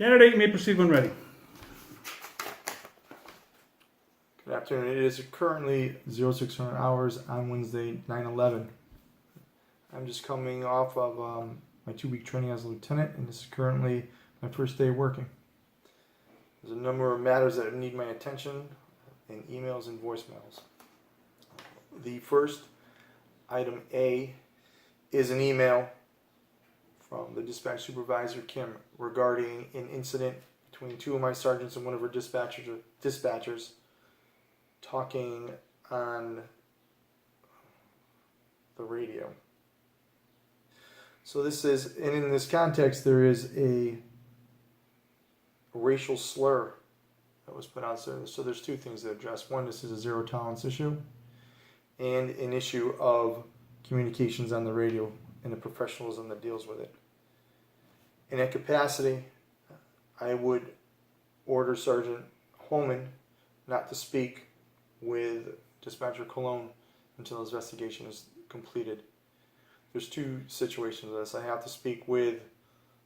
Candidate, you may proceed when ready. Good afternoon. It is currently 0600 hours on Wednesday, 9/11. I'm just coming off of my 2-week training as a lieutenant, and this is currently my first day working. There's a number of matters that need my attention in emails and voicemails. The first item A is an email from the dispatch supervisor, Kim, regarding an incident between two of my sergeants and one of her dispatchers talking on the radio. So this is, and in this context, there is a racial slur that was put out there. So there's two things to address. One, this is a zero tolerance issue, and an issue of communications on the radio and the professionalism that deals with it. In that capacity, I would order Sergeant Holman not to speak with Dispatcher Cologne until his investigation is completed. There's two situations of this. I have to speak with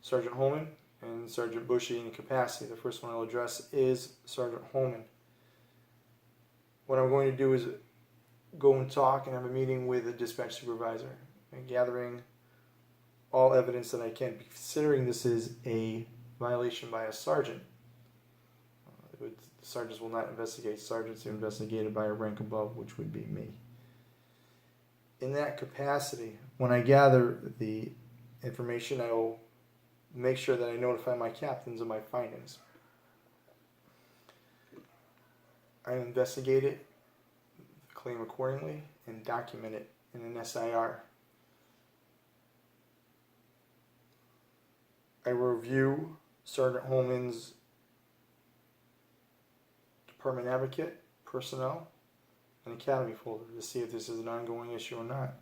Sergeant Holman and Sergeant Bushy in capacity. The first one I'll address is Sergeant Holman. What I'm going to do is go and talk and have a meeting with the dispatch supervisor and gathering all evidence that I can, considering this is a violation by a sergeant. The sergeants will not investigate sergeants, they're investigated by a rank above, which would be me. In that capacity, when I gather the information, I will make sure that I notify my captains of my findings. I investigate it, claim accordingly, and document it in an SIR. I review Sergeant Holman's Department Advocate, personnel, and Academy folder to see if this is an ongoing issue or not.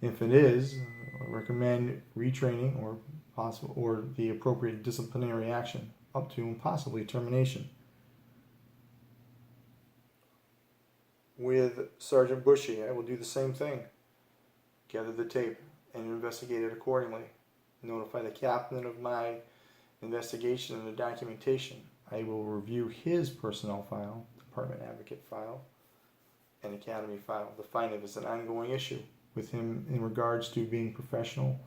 If it is, I recommend retraining or the appropriate disciplinary action, up to and possibly termination. With Sergeant Bushy, I will do the same thing. Gather the tape and investigate it accordingly. Notify the captain of my investigation and the documentation. I will review his personnel file, Department Advocate file, and Academy file to find if it's an ongoing issue with him in regards to being professional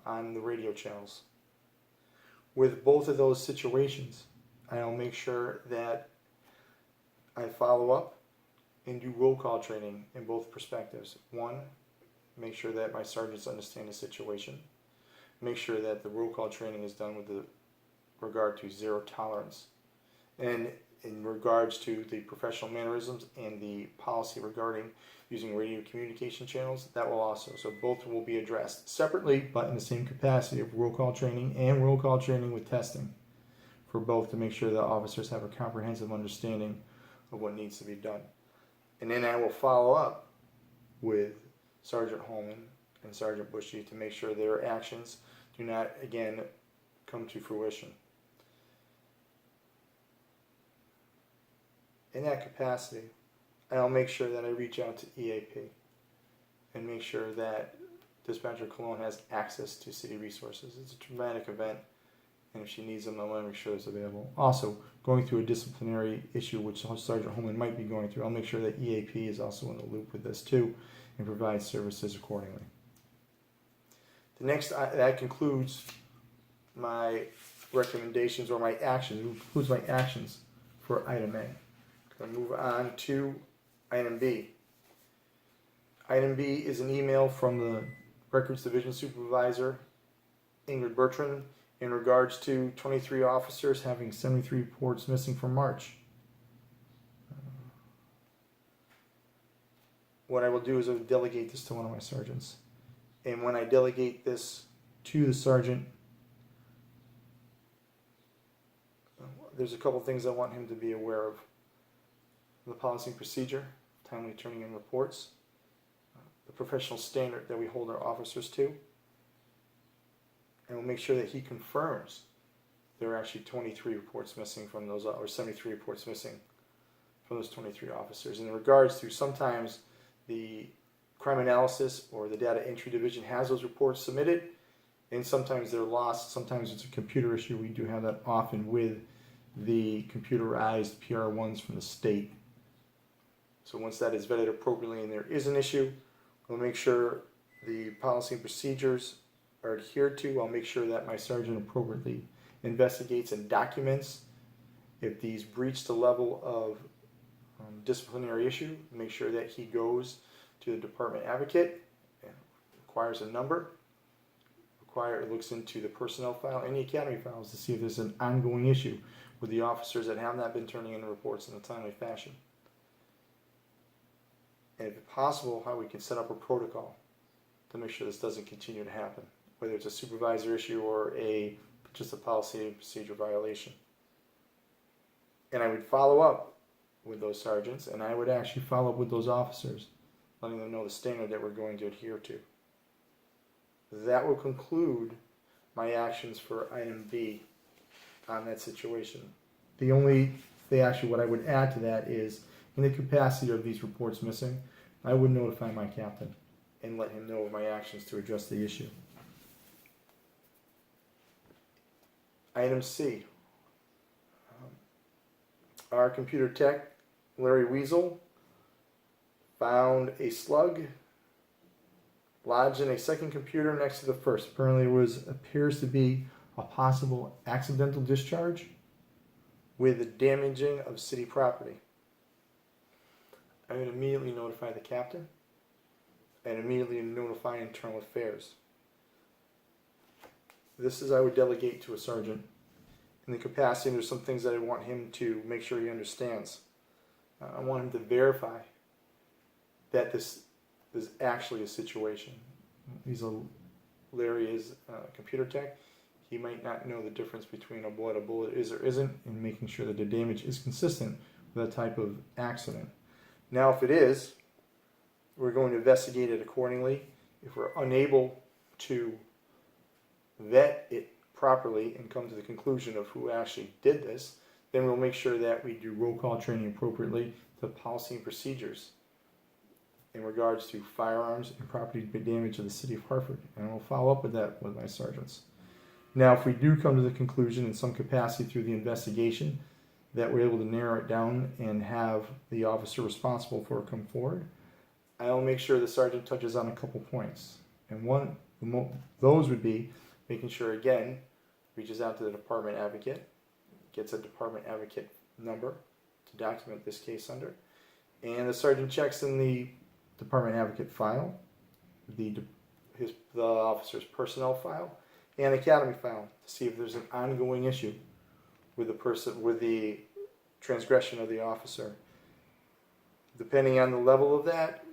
on the radio channels. With both of those situations, I'll make sure that I follow up and do roll call training in both perspectives. One, make sure that my sergeants understand the situation. Make sure that the roll call training is done with the regard to zero tolerance. And in regards to the professional mannerisms and the policy regarding using radio communication channels, that will also. So both will be addressed separately, but in the same capacity of roll call training and roll call training with testing for both, to make sure that officers have a comprehensive understanding of what needs to be done. And then I will follow up with Sergeant Holman and Sergeant Bushy to make sure their actions do not, again, come to fruition. In that capacity, I'll make sure that I reach out to EAP and make sure that Dispatcher Cologne has access to city resources. It's a traumatic event, and if she needs them, I want to make sure it's available. Also, going through a disciplinary issue, which Sergeant Holman might be going through, I'll make sure that EAP is also in the loop with this too, and provide services accordingly. The next, that concludes my recommendations or my actions. It includes my actions for item A. I'm going to move on to item B. Item B is an email from the Records Division Supervisor, Ingrid Bertrand, in regards to 23 officers having 73 reports missing from March. What I will do is I will delegate this to one of my sergeants. And when I delegate this to the sergeant, there's a couple things I want him to be aware of. The policy and procedure, timely turning in reports, the professional standard that we hold our officers to, and we'll make sure that he confirms there are actually 23 reports missing from those, or 73 reports missing from those 23 officers. In regards to, sometimes the crime analysis or the data entry division has those reports submitted, And sometimes they're lost. Sometimes it's a computer issue. We do have that often with the computerized PR1s from the state. So once that is vetted appropriately and there is an issue, we'll make sure the policy and procedures are adhered to. I'll make sure that my sergeant appropriately investigates and documents if these breach the level of disciplinary issue. Make sure that he goes to the department advocate and requires a number. It looks into the personnel file and the academy files to see if there's an ongoing issue with the officers that have not been turning in reports in a timely fashion. And if possible, how we can set up a protocol to make sure this doesn't continue to happen, whether it's a supervisor issue or just a policy and procedure violation. And I would follow up with those sergeants, and I would actually follow up with those officers, letting them know the standard that we're going to adhere to. That will conclude my actions for item B on that situation. The only thing, actually, what I would add to that is, in the capacity of these reports missing, I would notify my captain and let him know of my actions to address the issue. Item C. Our computer tech, Larry Weasel, found a slug lodged in a second computer next to the first. Apparently it appears to be a possible accidental discharge with the damaging of city property. I would immediately notify the captain and immediately notify internal affairs. This is I would delegate to a sergeant in the capacity, and there's some things that I want him to make sure he understands. I want him to verify that this is actually a situation. Larry is computer tech. He might not know the difference between what a bullet is or isn't, and making sure that the damage is consistent with that type of accident. Now, if it is, we're going to investigate it accordingly. If we're unable to vet it properly and come to the conclusion of who actually did this, then we'll make sure that we do roll call training appropriately to policy and procedures in regards to firearms and property damage of the city of Hartford. And we'll follow up with that with my sergeants. Now, if we do come to the conclusion in some capacity through the investigation that we're able to narrow it down and have the officer responsible for it come forward, I'll make sure the sergeant touches on a couple points. And those would be making sure, again, reaches out to the department advocate, gets a department advocate number to document this case under, and the sergeant checks in the department advocate file, the officer's personnel file, and academy file to see if there's an ongoing issue with the transgression of the officer. Depending on the level of that,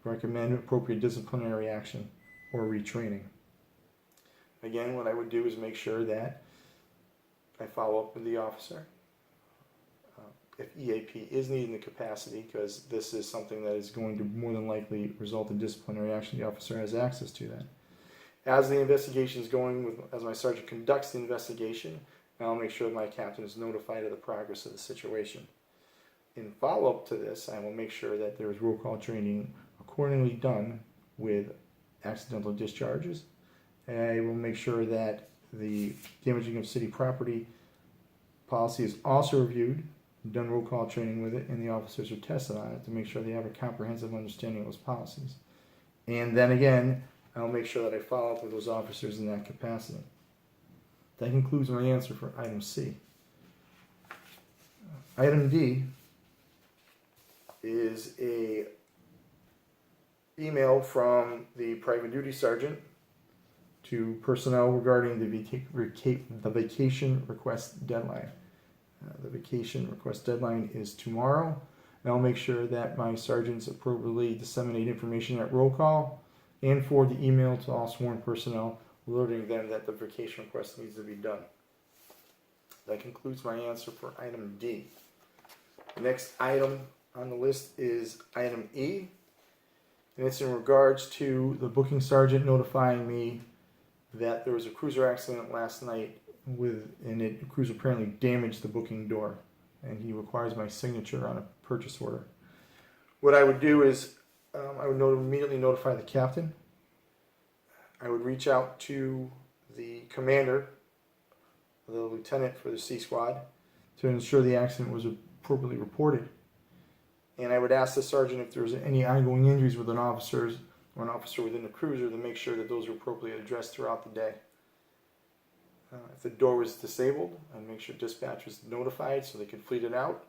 recommend appropriate disciplinary action or retraining. Again, what I would do is make sure that I follow up with the officer. If EAP is needed in the capacity, because this is something that is going to more than likely result in disciplinary action, the officer has access to that. As the investigation is going, as my sergeant conducts the investigation, I'll make sure that my captain is notified of the progress of the situation. In follow-up to this, I will make sure that there is roll call training accordingly done with accidental discharges. I will make sure that the damaging of city property policy is also reviewed, done roll call training with it, and the officers are tested on it to make sure they have a comprehensive understanding of those policies. And then again, I'll make sure that I follow up with those officers in that capacity. That concludes my answer for item C. Item D is a email from the private duty sergeant to personnel regarding the vacation request deadline. The vacation request deadline is tomorrow, and I'll make sure that my sergeants appropriately disseminate information at roll call and forward the email to all sworn personnel, alerting them that the vacation request needs to be done. That concludes my answer for item D. The next item on the list is item E, and it's in regards to the booking sergeant notifying me that there was a cruiser accident last night the cruiser apparently damaged the booking door, and he requires my signature on a purchase order. What I would do is I would immediately notify the captain. I would reach out to the commander, the lieutenant for the C squad, to ensure the accident was appropriately reported. And I would ask the sergeant if there was any ongoing injuries with an officer or an officer within the cruiser to make sure that those are appropriately addressed throughout the day. If the door was disabled, I'd make sure dispatch was notified so they could fleet it out.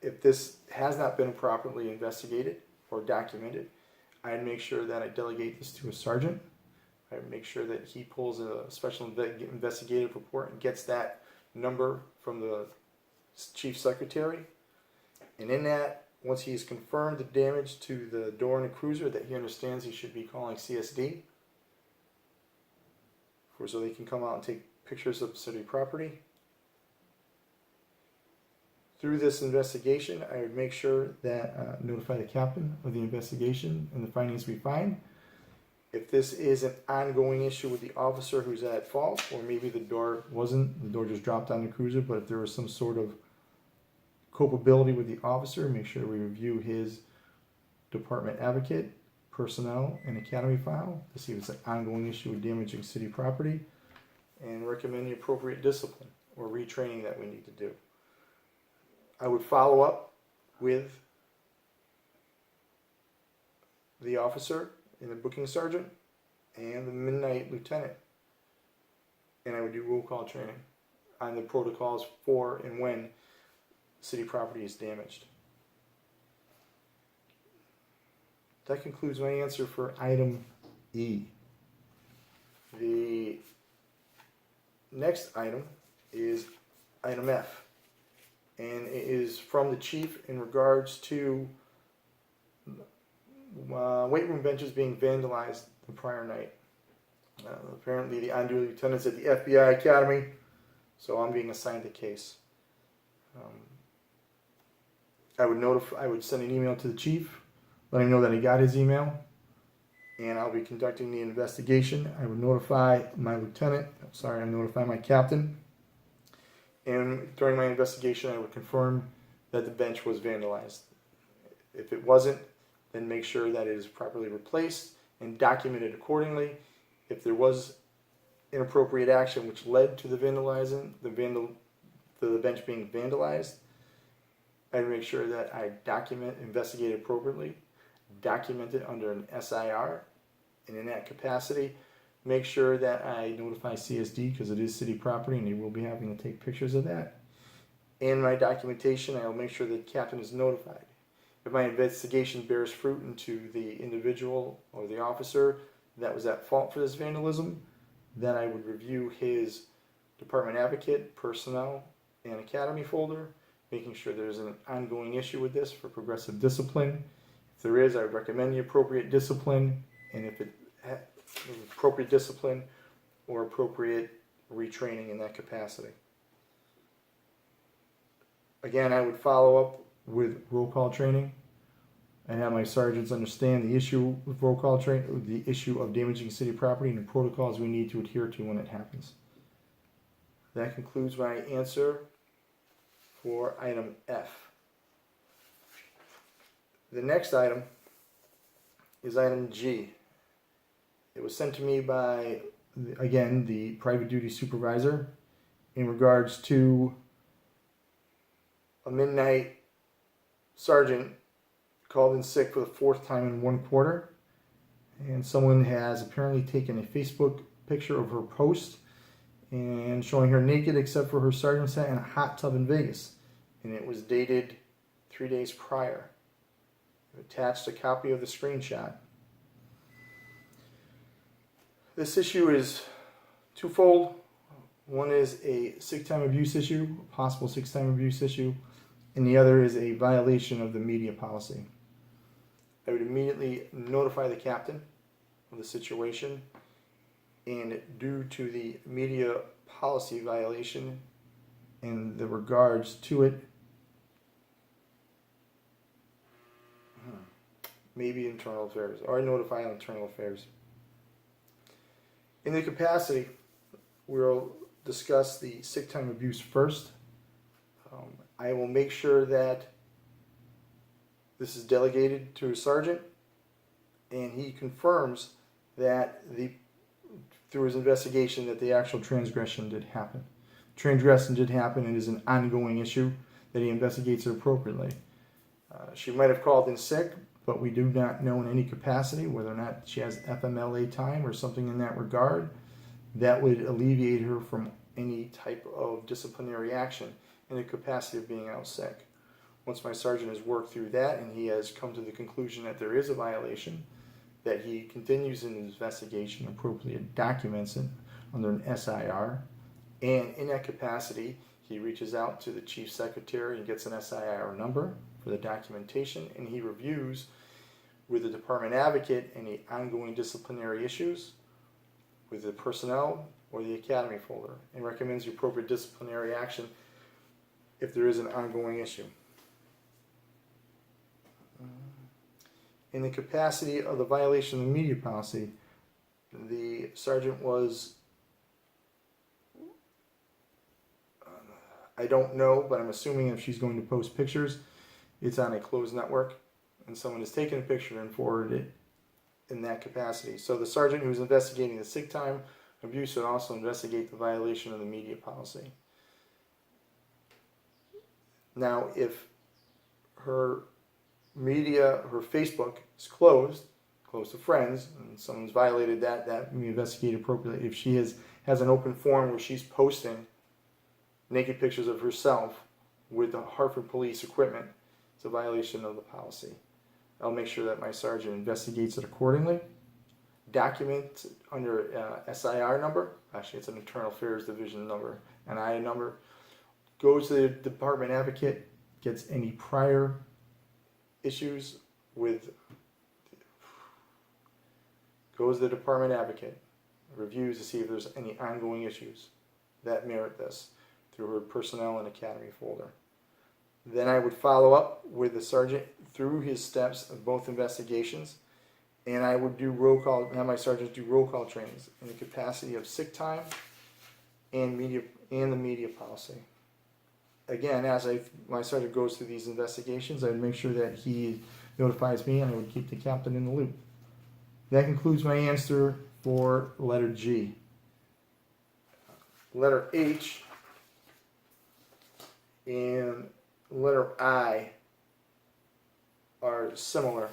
If this has not been properly investigated or documented, I'd make sure that I delegate this to a sergeant. I'd make sure that he pulls a special investigative report and gets that number from the chief secretary. And in that, once he's confirmed the damage to the door in the cruiser, that he understands he should be calling CSD so they can come out and take pictures of city property. Through this investigation, I would make sure that notify the captain of the investigation and the findings we find. If this is an ongoing issue with the officer who's at fault, or maybe the door just dropped on the cruiser, but if there was some sort of culpability with the officer, make sure we review his department advocate, personnel, and academy file to see if it's an ongoing issue with damaging city property, and recommend the appropriate discipline or retraining that we need to do. I would follow up with the officer and the booking sergeant and the midnight lieutenant, and I would do roll call training on the protocols for and when city property is damaged. That concludes my answer for item E. The next item is item F, and it is from the chief in regards to weight room benches being vandalized the prior night. Apparently the on-duty lieutenant's at the FBI Academy, so I'm being assigned the case. I would send an email to the chief, let him know that I got his email, and I'll be conducting the investigation. I would notify my captain, and during my investigation I would confirm that the bench was vandalized. If it wasn't, then make sure that it is properly replaced and documented accordingly. If there was inappropriate action which led to the bench being vandalized, I'd make sure that I investigate appropriately, document it under an SIR, and in that capacity, make sure that I notify CSD because it is city property and they will be having to take pictures of that. In my documentation, I'll make sure that the captain is notified. If my investigation bears fruit into the individual or the officer that was at fault for this vandalism, then I would review his department advocate, personnel, and academy folder, making sure there's an ongoing issue with this for progressive discipline. If there is, I would recommend the appropriate discipline, and if it appropriate discipline or appropriate retraining in that capacity. Again, I would follow up with roll call training and have my sergeants understand the issue with roll call training, the issue of damaging city property and the protocols we need to adhere to when it happens. That concludes my answer for item F. The next item is item G. It was sent to me by, again, the private duty supervisor in regards to a midnight sergeant called in sick for the fourth time in 1 quarter, and someone has apparently taken a Facebook picture of her post and showing her naked except for her sergeant's hat in a hot tub in Vegas, and it was dated 3 days prior. I've attached a copy of the screenshot. This issue is twofold. One is a sick time abuse issue, a possible sick time abuse issue, and the other is a violation of the media policy. I would immediately notify the captain of the situation, and due to the media policy violation and the regards to it, maybe internal affairs, or notify internal affairs. In the capacity, we'll discuss the sick time abuse first. I will make sure that this is delegated to a sergeant, and he confirms that the through his investigation that the actual transgression did happen. Transgression did happen and is an ongoing issue that he investigates it appropriately. She might have called in sick, but we do not know in any capacity whether or not she has FMLA time or something in that regard that would alleviate her from any type of disciplinary action in the capacity of being out sick. Once my sergeant has worked through that and he has come to the conclusion that there is a violation, that he continues in his investigation, appropriately documents it under an SIR, and in that capacity, he reaches out to the chief secretary and gets an SIR number for the documentation, and he reviews with the department advocate any ongoing disciplinary issues with the personnel or the academy folder, and recommends the appropriate disciplinary action if there is an ongoing issue. In the capacity of the violation of the media policy, the sergeant was, I don't know, but I'm assuming if she's going to post pictures, it's on a closed network, and someone has taken a picture and forwarded it in that capacity. So the sergeant who's investigating the sick time abuse would also investigate the violation of the media policy. Now, if her Facebook is closed to friends, and someone's violated that we investigate appropriately. If she has an open forum where she's posting naked pictures of herself with the Hartford police equipment, it's a violation of the policy. I'll make sure that my sergeant investigates it accordingly. Document under SIR number, actually it's an Internal Affairs Division number, an IA number, goes to the department advocate, gets any prior issues with, goes to the department advocate, reviews to see if there's any ongoing issues that merit this through her personnel and academy folder. Then I would follow up with the sergeant through his steps of both investigations, and I would do roll call, have my sergeants do roll call trainings in the capacity of sick time and the media policy. Again, as my sergeant goes through these investigations, I would make sure that he notifies me, and I would keep the captain in the loop. That concludes my answer for letter G. Letter H and letter I are similar.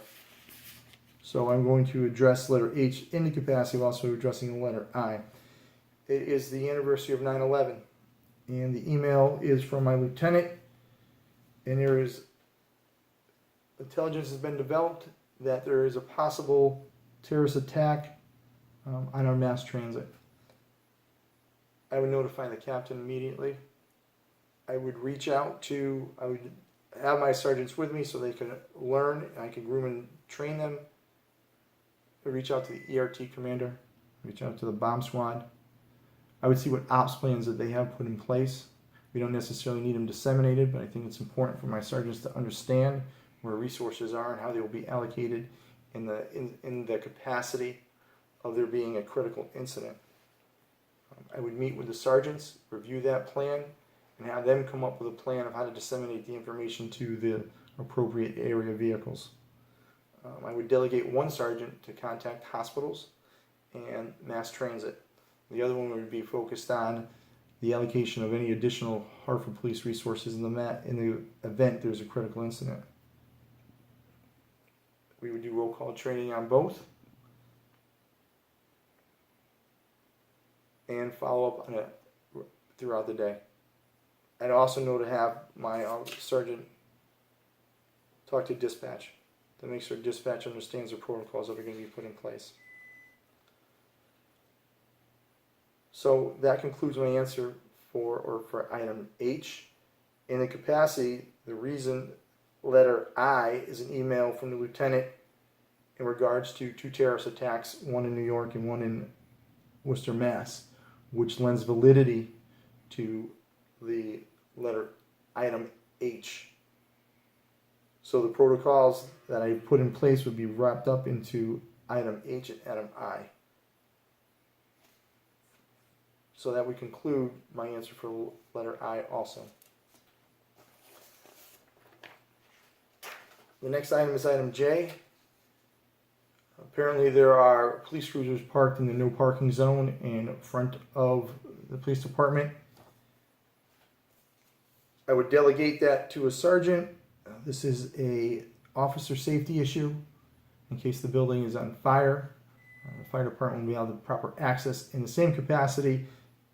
So I'm going to address letter H in the capacity of also addressing the letter I. It is the anniversary of 9/11. And the email is from my lieutenant, and there is intelligence has been developed that there is a possible terrorist attack on our mass transit. I would notify the captain immediately. I would I would have my sergeants with me so they can learn, and I can groom and train them. I would reach out to the ERT commander, reach out to the bomb squad. I would see what ops plans that they have put in place. We don't necessarily need them disseminated, but I think it's important for my sergeants to understand where resources are and how they will be allocated in the capacity of there being a critical incident. I would meet with the sergeants, review that plan, and have them come up with a plan of how to disseminate the information to the appropriate area vehicles. I would delegate one sergeant to contact hospitals and mass transit. The other one would be focused on the allocation of any additional Hartford police resources in the event there's a critical incident. We would do roll call training on both and follow up on it throughout the day. I'd also know to have my sergeant talk to dispatch to make sure dispatch understands the protocols that are going to be put in place. So that concludes my answer for item H. In the capacity, the reason letter I is an email from the lieutenant in regards to 2 terrorist attacks, one in New York and one in Worcester, Mass, which lends validity to the letter item H. So the protocols that I put in place would be wrapped up into item H and item I. So that would conclude my answer for letter I also. The next item is item J. Apparently there are police cruisers parked in the no parking zone in front of the police department. I would delegate that to a sergeant. This is a officer safety issue in case the building is on fire. The fire department will be able to proper access in the same capacity.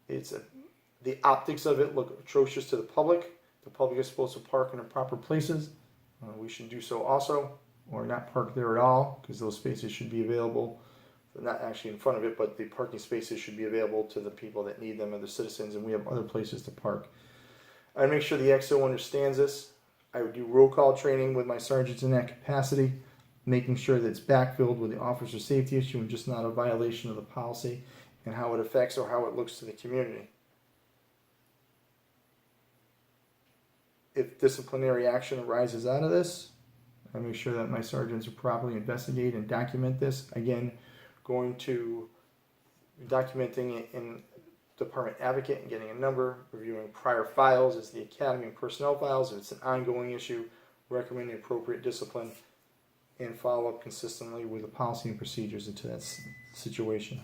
The optics of it look atrocious to the public. The public is supposed to park in the proper places. We should do so also, or not park there at all, because those spaces should be available. Not actually in front of it, but the parking spaces should be available to the people that need them and the citizens, and we have other places to park. I'd make sure the XO understands this. I would do roll call training with my sergeants in that capacity, making sure that it's backfilled with the officer safety issue and just not a violation of the policy and how it affects or how it looks to the community. If disciplinary action arises out of this, I make sure that my sergeants are properly investigate and document this. Again, going to documenting it in Department Advocate and getting a number, reviewing prior files as the academy and personnel files. If it's an ongoing issue, recommending appropriate discipline and follow up consistently with the policy and procedures into that situation.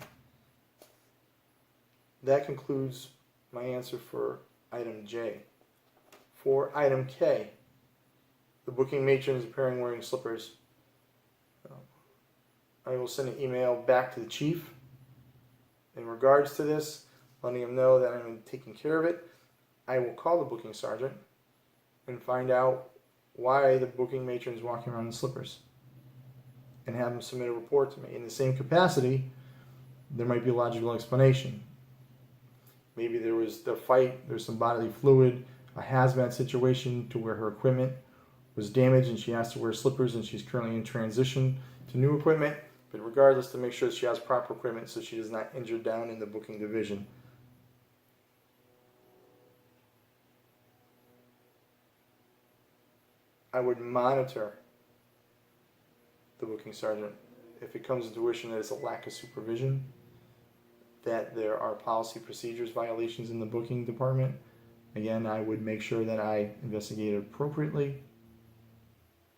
That concludes my answer for item J. For item K, the booking matron is appearing wearing slippers. I will send an email back to the chief in regards to this, letting him know that I'm taking care of it. I will call the booking sergeant and find out why the booking matron is walking around in slippers and have him submit a report to me. In the same capacity, there might be a logical explanation. Maybe there was the fight, there's some bodily fluid, a hazmat situation to where her equipment was damaged and she has to wear slippers and she's currently in transition to new equipment. But regardless, to make sure that she has proper equipment so she is not injured down in the booking division. I would monitor the booking sergeant if it comes to fruition that it's a lack of supervision, that there are policy procedures violations in the booking department. Again, I would make sure that I investigate it appropriately,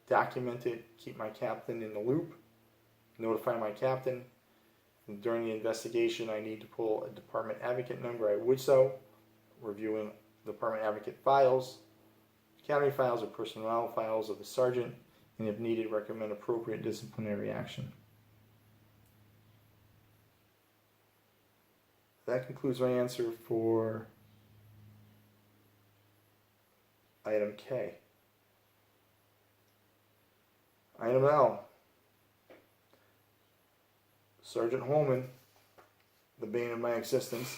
document it, keep my captain in the loop, notify my captain. And during the investigation, I need to pull a department advocate number. I would so, reviewing department advocate files, academy files or personnel files of the sergeant, and if needed, recommend appropriate disciplinary action. That concludes my answer for item K. Item L. Sergeant Holman, the bane of my existence,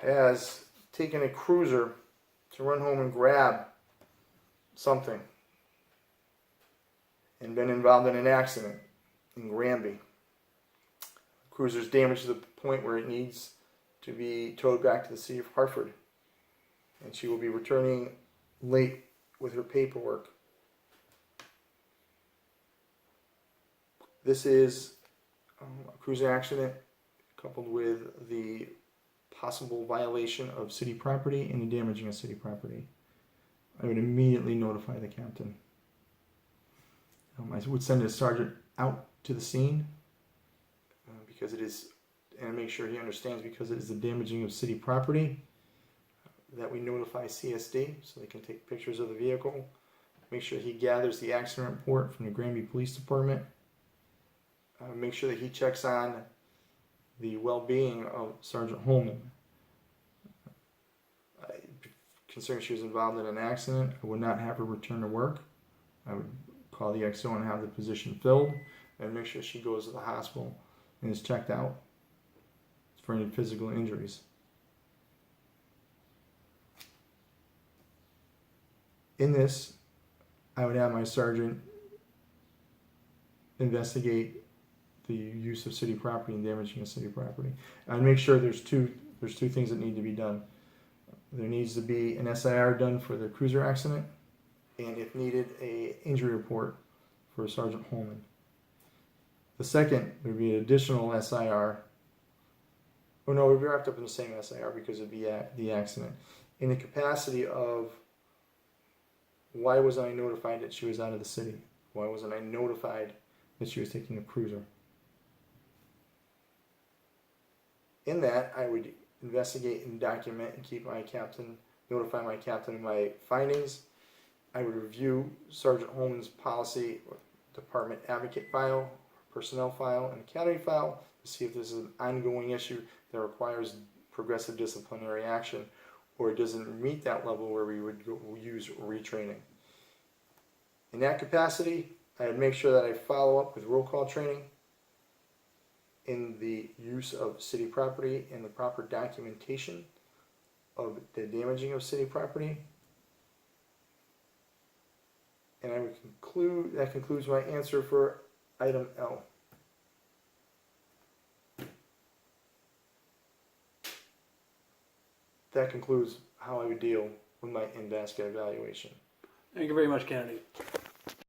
has taken a cruiser to run home and grab something and been involved in an accident in Granby. The cruiser is damaged to the point where it needs to be towed back to the city of Hartford, and she will be returning late with her paperwork. This is a cruiser accident coupled with the possible violation of city property and the damaging of city property. I would immediately notify the captain. I would send a sergeant out to the scene because it is, and make sure he understands, because it is the damaging of city property, that we notify CSD so they can take pictures of the vehicle. Make sure he gathers the accident report from the Granby Police Department. Make sure that he checks on the well-being of Sergeant Holman. Considering she was involved in an accident, I would not have her return to work. I would call the XO and have the position filled and make sure she goes to the hospital and is checked out for any physical injuries. In this, I would have my sergeant investigate the use of city property and damaging of city property. I'd make sure there's two things that need to be done. There needs to be an SIR done for the cruiser accident, and if needed, a injury report for Sergeant Holman. The second would be an additional SIR. Oh no, we'd be wrapped up in the same SIR because of the accident. In the capacity of, why was I notified that she was out of the city? Why wasn't I notified that she was taking a cruiser? In that, I would investigate and document and keep my captain, notify my captain of my findings. I would review Sergeant Holman's policy, department advocate file, personnel file, and academy file to see if this is an ongoing issue that requires progressive disciplinary action, or it doesn't meet that level where we would use retraining. In that capacity, I would make sure that I follow up with roll call training in the use of city property and the proper documentation of the damaging of city property. And I would conclude, that concludes my answer for item L. That concludes how I would deal with my in-basket evaluation. Thank you very much, Kennedy.